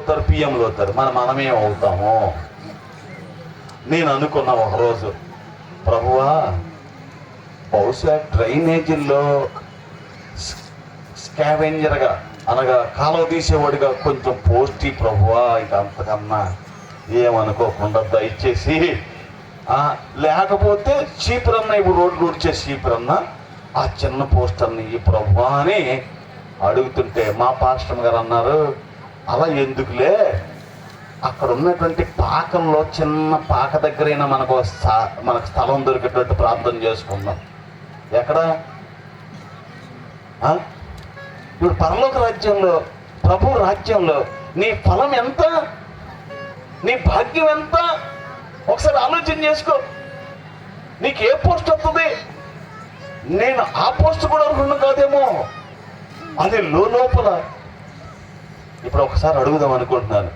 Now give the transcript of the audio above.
అవుతారు, పిఎంలు అవుతారు, మనమేం అవుతాము. నేను అనుకున్నా ఒకరోజు, ప్రభువా బహుశా డ్రైనేజీల్లో స్కావెంజర్గా అనగా కాలువ తీసేవాడిగా కొంచెం పోస్టీ ప్రభువా, ఇక అంతకన్నా ఏమనుకోకుండా దయచేసి. లేకపోతే చీపురన్న, ఇప్పుడు రోడ్లు ఊడ్చే చీపురన్న ఆ చిన్న పోస్టర్ని ఈ ప్రభువా అని అడుగుతుంటే మా పాస్టర్ గారు అన్నారు, అలా ఎందుకులే, అక్కడ ఉన్నటువంటి పాకంలో చిన్న పాక దగ్గరైనా మనకు స్థలం దొరికేటట్టు ప్రార్థన చేసుకుందాం. ఎక్కడ? ఇప్పుడు పరలోక రాజ్యంలో, ప్రభు రాజ్యంలో నీ ఫలం ఎంత, నీ భాగ్యం ఎంత? ఒకసారి ఆలోచన చేసుకో. నీకు ఏ పోస్ట్ వస్తుంది? నేను ఆ పోస్ట్ కూడా అనుకున్నాను కాదేమో, అది లోపల. ఇప్పుడు ఒకసారి అడుగుదాం అనుకుంటున్నాను,